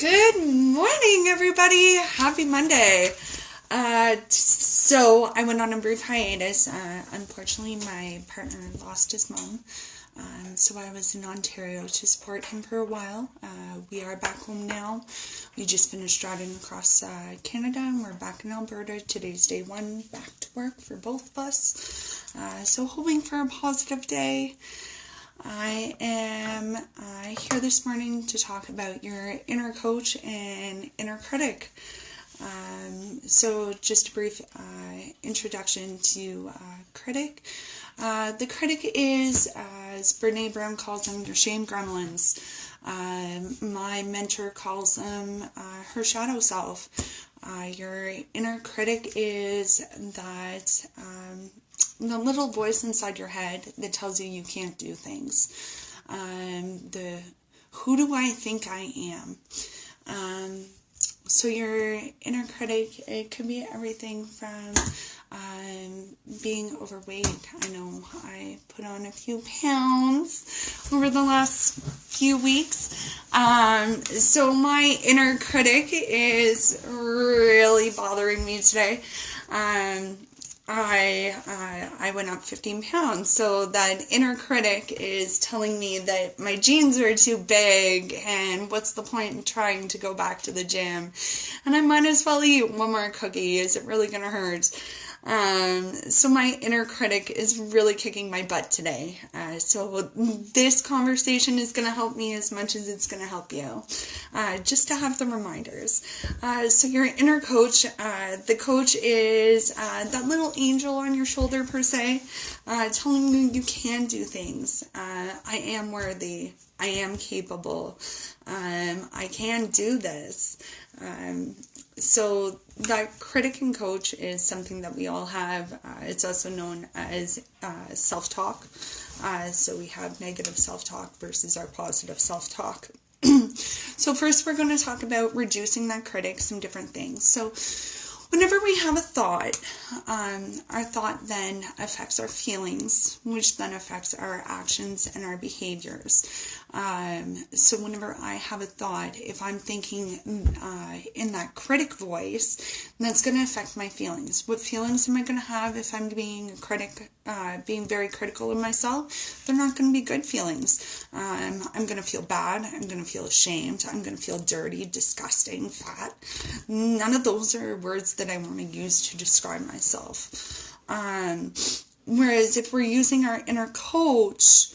Good morning, everybody. Happy Monday. So I went on a brief hiatus. Unfortunately, my partner lost his mom. So I was in Ontario to support him for a while. We are back home now. We just finished driving across Canada and we're back in Alberta. Today's day one, back to work for both of us. So hoping for a positive day. I am here this morning to talk about your inner coach and inner critic. So just a brief introduction to Critic. The critic is, as Brene Brown calls them, your shame gremlins. My mentor calls them her shadow self. Your inner critic is that the little voice inside your head that tells you you can't do things. Who do I think I am? So your inner critic, it could be everything from being overweight. I know I put on a few pounds over the last few weeks. So my inner critic is really bothering me today. I went up 15 pounds, so that inner critic is telling me that my jeans are too big, and what's the point in trying to go back to the gym, and I might as well eat one more cookie. Is it really gonna hurt? So my inner critic is really kicking my butt today. So this conversation is going to help me as much as it's going to help you. Just to have the reminders. So your inner coach, the coach is that little angel on your shoulder per se, telling you you can do things. I am worthy. I am capable. I can do this. So that critic and coach is something that we all have. It's also known as self-talk. So we have negative self-talk versus our positive self-talk. So first we're going to talk about reducing that critic, some different things. So whenever we have a thought, our thought then affects our feelings, which then affects our actions and our behaviors. So whenever I have a thought, if I'm thinking in that critic voice, that's going to affect my feelings. What feelings am I going to have if I'm being a critic, being very critical of myself? They're not going to be good feelings. I'm going to feel bad. I'm going to feel ashamed. I'm going to feel dirty, disgusting, fat. None of those are words that I want to use to describe myself. Whereas if we're using our inner coach,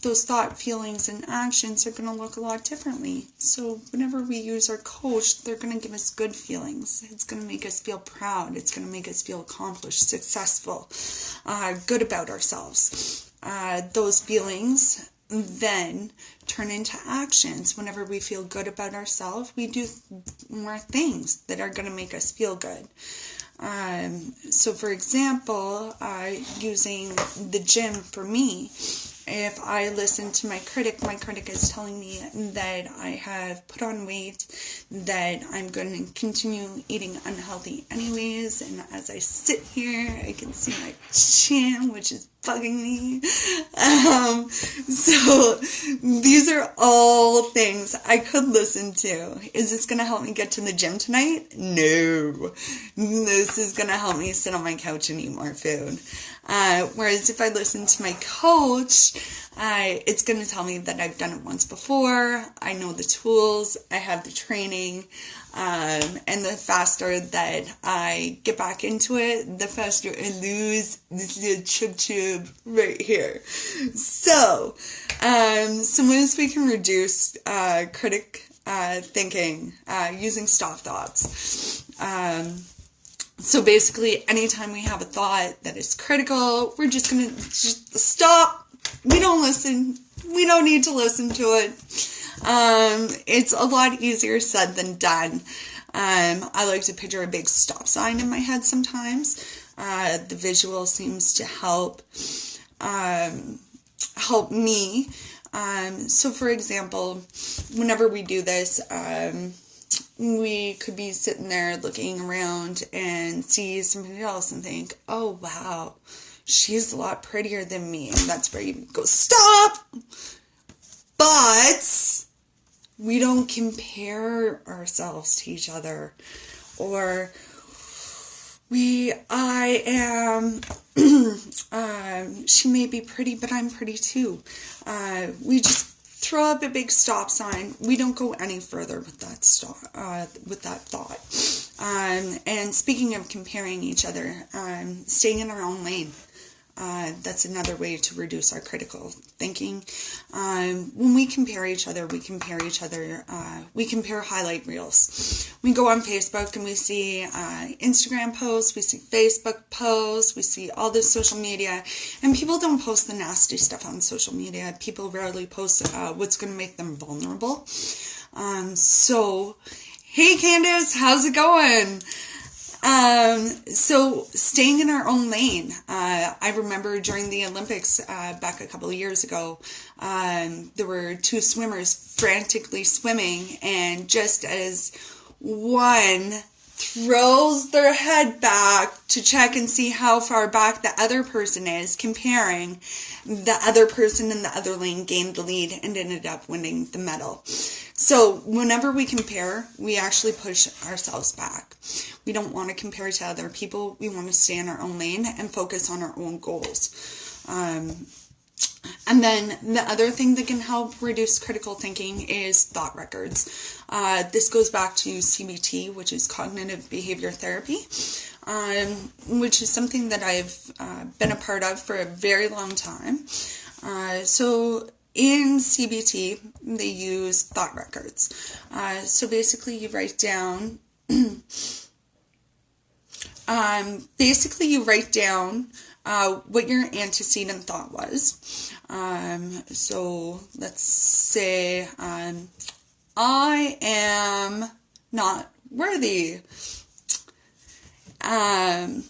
those thought, feelings, and actions are going to look a lot differently. So whenever we use our coach, they're going to give us good feelings. It's going to make us feel proud. It's going to make us feel accomplished, successful, good about ourselves. Those feelings then turn into actions. Whenever we feel good about ourselves, we do more things that are going to make us feel good. So for example, using the gym for me, if I listen to my critic is telling me that I have put on weight, that I'm going to continue eating unhealthy anyways, and as I sit here, I can see my chin, which is bugging me. So these are all things I could listen to. Is this going to help me get to the gym tonight? No. This is going to help me sit on my couch and eat more food. Whereas if I listen to my coach, it's going to tell me that I've done it once before. I know the tools. I have the training. And the faster that I get back into it, the faster I lose this little chub right here. So ways we can reduce critic thinking using stop thoughts. So basically, anytime we have a thought that is critical, we're just going to stop. We don't listen. We don't need to listen to it. It's a lot easier said than done. I like to picture a big stop sign in my head sometimes. The visual seems to help me. So for example, whenever we do this, we could be sitting there looking around and see somebody else and think, oh wow, she's a lot prettier than me. And that's where you go, stop! But we don't compare ourselves to each other, or I am, she may be pretty, but I'm pretty too. We just throw up a big stop sign. We don't go any further with that thought. And speaking of comparing each other, staying in our own lane. That's another way to reduce our critical thinking. When we compare each other, we compare highlight reels. We go on Facebook and we see Instagram posts, we see Facebook posts, we see all this social media, and people don't post the nasty stuff on social media. People rarely post what's going to make them vulnerable. So, hey Candace, how's it going? So staying in our own lane. I remember during the Olympics back a couple of years ago, there were two swimmers frantically swimming, and just as one throws their head back to check and see how far back the other person is, comparing, the other person in the other lane gained the lead and ended up winning the medal. So whenever we compare, we actually push ourselves back. We don't want to compare to other people. We want to stay in our own lane and focus on our own goals. And then the other thing that can help reduce critical thinking is thought records. This goes back to CBT, which is cognitive behavior therapy, which is something that I've been a part of for a very long time. So in CBT, they use thought records. So basically you write down what your antecedent thought was. So let's say, I am not worthy. And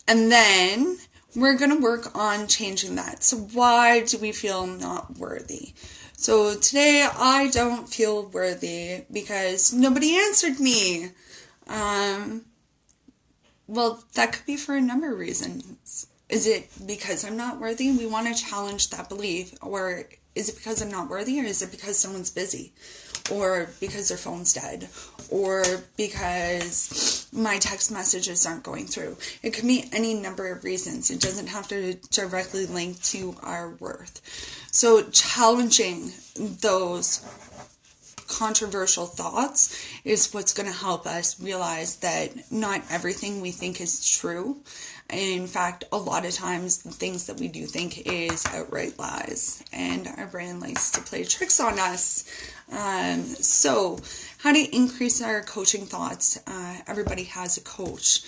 then we're going to work on changing that. So why do we feel not worthy? So today I don't feel worthy because nobody answered me. Well, that could be for a number of reasons. Is it because I'm not worthy? We want to challenge that belief. Or is it because I'm not worthy? Or is it because someone's busy? Or because their phone's dead? Or because my text messages aren't going through? It could be any number of reasons. It doesn't have to directly link to our worth. So challenging those controversial thoughts is what's going to help us realize that not everything we think is true. In fact, a lot of times the things that we do think is outright lies, and our brain likes to play tricks on us. So how to increase our coaching thoughts? Everybody has a coach.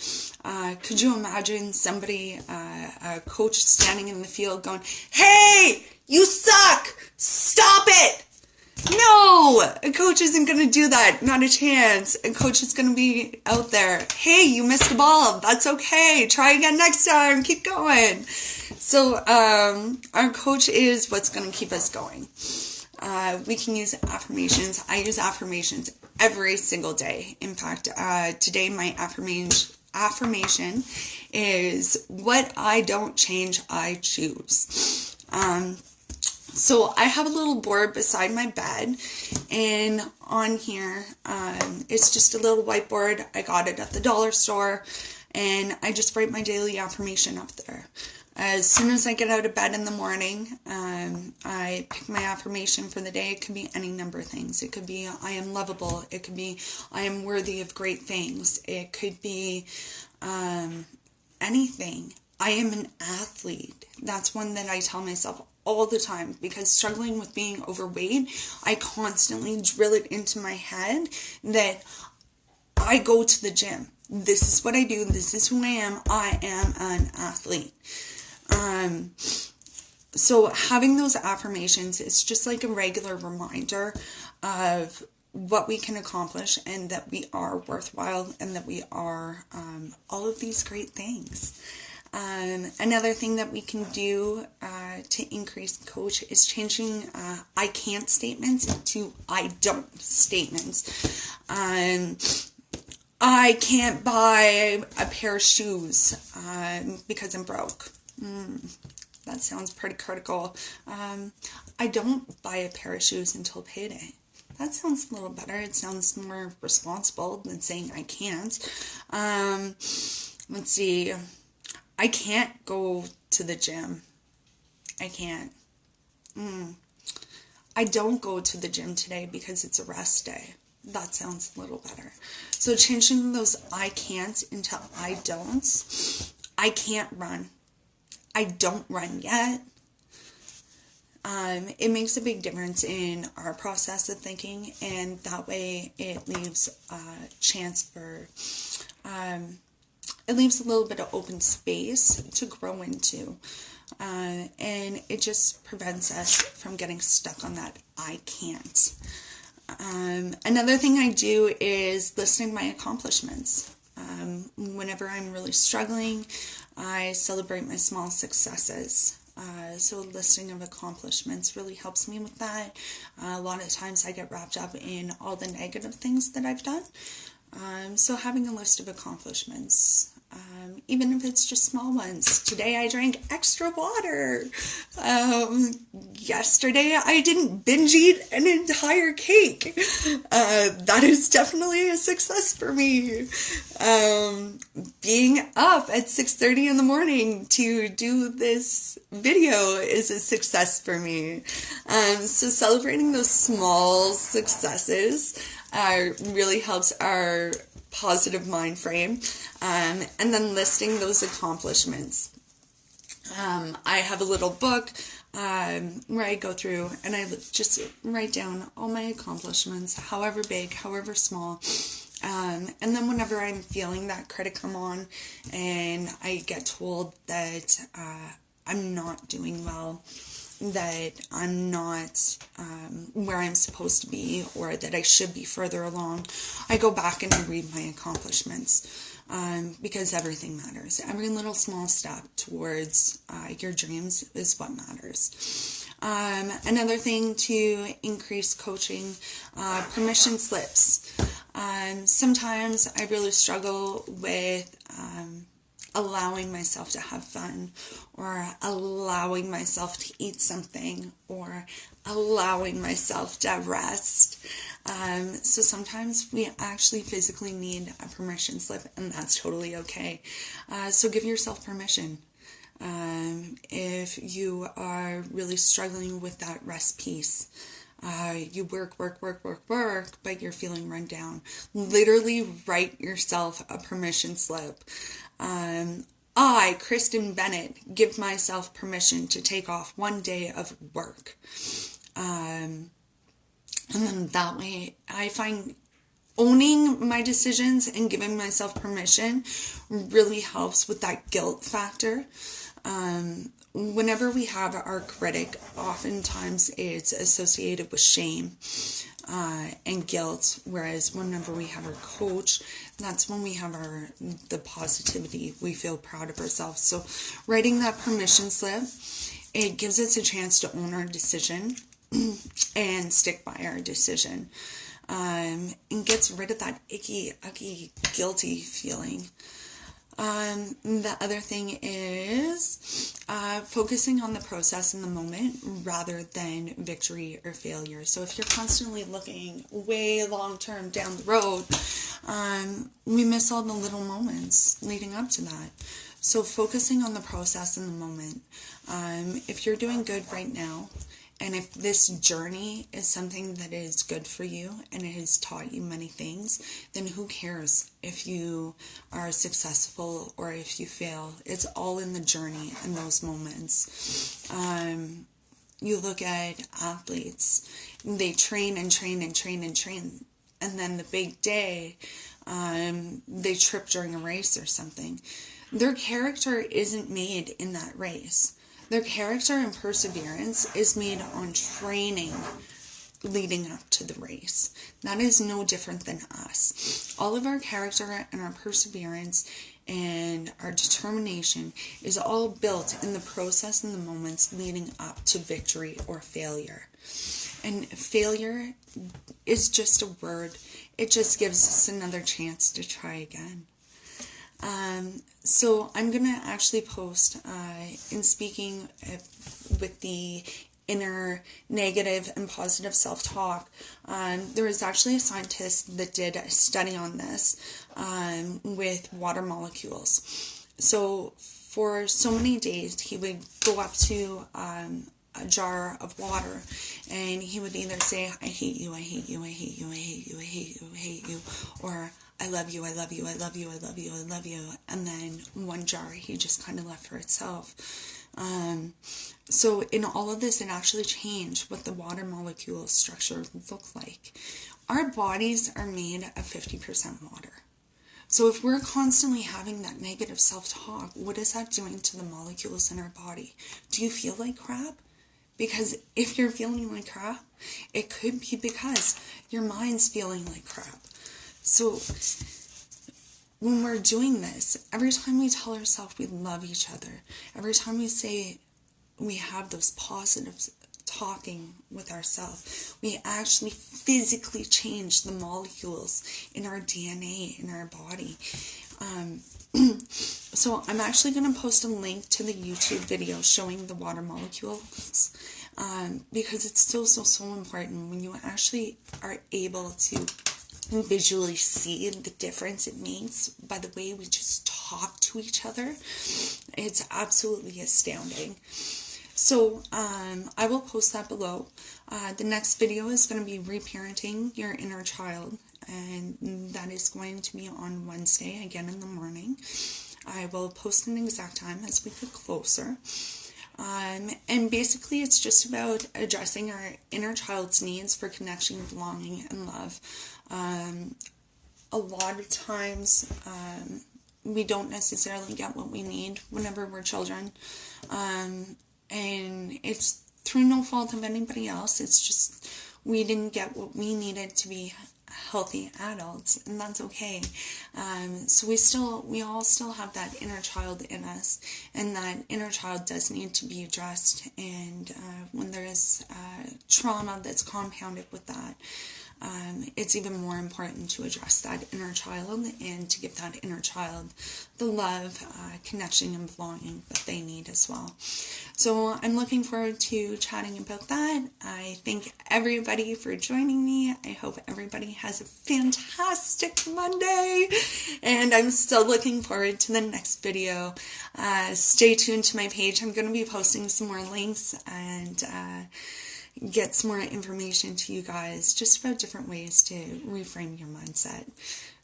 Could you imagine somebody, a coach standing in the field going, "Hey, you suck! Stop it!" No, a coach isn't going to do that. Not a chance. A coach is going to be out there. "Hey, you missed the ball. That's okay. Try again next time. Keep going." So our coach is what's going to keep us going. We can use affirmations. I use affirmations every single day. In fact, today my affirmation is, "What I don't change, I choose." So I have a little board beside my bed, and on here, it's just a little whiteboard. I got it at the dollar store, and I just write my daily affirmation up there. As soon as I get out of bed in the morning, I pick my affirmation for the day. It could be any number of things. It could be, "I am lovable." It could be, "I am worthy of great things." It could be anything. "I am an athlete." That's one that I tell myself all the time, because struggling with being overweight, I constantly drill it into my head that I go to the gym. This is what I do. This is who I am. I am an athlete. So having those affirmations is just like a regular reminder of what we can accomplish, and that we are worthwhile, and that we are all of these great things. Another thing that we can do to increase coach is changing "I can't" statements to "I don't" statements. I can't buy a pair of shoes because I'm broke. That sounds pretty critical. I don't buy a pair of shoes until payday. that sounds a little better. It sounds more responsible than saying I can't. Let's see. I can't go to the gym. I can't. I don't go to the gym today because it's a rest day. That sounds a little better. So changing those I can't into I don't. I can't run. I don't run yet. It makes a big difference in our process of thinking, and that way it leaves a chance for, it leaves a little bit of open space to grow into. And it just prevents us from getting stuck on that I can't. Another thing I do is listing my accomplishments. Whenever I'm really struggling, I celebrate my small successes. So a listing of accomplishments really helps me with that. A lot of times I get wrapped up in all the negative things that I've done. So having a list of accomplishments, even if it's just small ones. Today I drank extra water. Yesterday I didn't binge eat an entire cake. That is definitely a success for me. Being up at 6:30 in the morning to do this video is a success for me. So celebrating those small successes really helps our positive mind frame, and then listing those accomplishments. I have a little book where I go through and I just write down all my accomplishments, however big, however small. And then whenever I'm feeling that critic come on and I get told that I'm not doing well, that I'm not where I'm supposed to be, or that I should be further along, I go back and I read my accomplishments, because everything matters. Every little small step towards your dreams is what matters. Another thing to increase coaching, permission slips. Sometimes I really struggle with allowing myself to have fun, or allowing myself to eat something, or allowing myself to rest. So sometimes we actually physically need a permission slip, and that's totally okay. So give yourself permission. If you are really struggling with that rest piece, you work, but you're feeling run down, literally write yourself a permission slip. I, Kristen Bennett, give myself permission to take off one day of work. And then that way I find owning my decisions and giving myself permission really helps with that guilt factor. Whenever we have our critic, oftentimes it's associated with shame and guilt, whereas whenever we have our coach, that's when we have the positivity. We feel proud of ourselves. So writing that permission slip, it gives us a chance to own our decision and stick by our decision, and gets rid of that icky, guilty feeling. The other thing is focusing on the process in the moment rather than victory or failure. So if you're constantly looking way long term down the road, we miss all the little moments leading up to that. So focusing on the process in the moment. If you're doing good right now, and if this journey is something that is good for you and it has taught you many things, then who cares if you are successful or if you fail? It's all in the journey and those moments. You look at athletes, they train, and then the big day, they trip during a race or something. Their character isn't made in that race. Their character and perseverance is made on training leading up to the race. That is no different than us. All of our character and our perseverance and our determination is all built in the process and the moments leading up to victory or failure. And failure is just a word. It just gives us another chance to try again. So I'm going to actually post in speaking with the inner negative and positive self-talk. There was actually a scientist that did a study on this with water molecules. So for so many days, he would go up to a jar of water, and he would either say, I hate you, I hate you, I hate you, I hate you, I hate you, I hate you, or I love you, I love you, I love you, I love you, I love you, and then one jar he just kind of left for itself. So in all of this, it actually changed what the water molecule structure looked like. Our bodies are made of 50% water. So if we're constantly having that negative self-talk, what is that doing to the molecules in our body? Do you feel like crap? Because if you're feeling like crap, it could be because your mind's feeling like crap. So when we're doing this, every time we tell ourselves we love each other, every time we say we have those positive talking with ourselves, we actually physically change the molecules in our DNA, in our body. So I'm actually going to post a link to the YouTube video showing the water molecules, because it's so important when you actually are able to visually see the difference it makes by the way we just talk to each other. It's absolutely astounding. So I will post that below. The next video is going to be reparenting your inner child, and that is going to be on Wednesday, again in the morning. I will post an exact time as we get closer. And basically it's just about addressing our inner child's needs for connection, belonging, and love. A lot of times we don't necessarily get what we need whenever we're children. And it's through no fault of anybody else. It's just we didn't get what we needed to be healthy adults, and that's okay. So we all still have that inner child in us, and that inner child does need to be addressed. And when there's trauma that's compounded with that, it's even more important to address that inner child and to give that inner child the love, connection, and belonging that they need as well. So I'm looking forward to chatting about that. I thank everybody for joining me. I hope everybody has a fantastic Monday, and I'm still looking forward to the next video. Stay tuned to my page. I'm going to be posting some more links and get some more information to you guys just about different ways to reframe your mindset.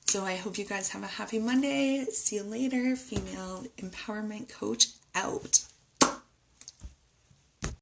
So I hope you guys have a happy Monday. See you later. Female Empowerment Coach out.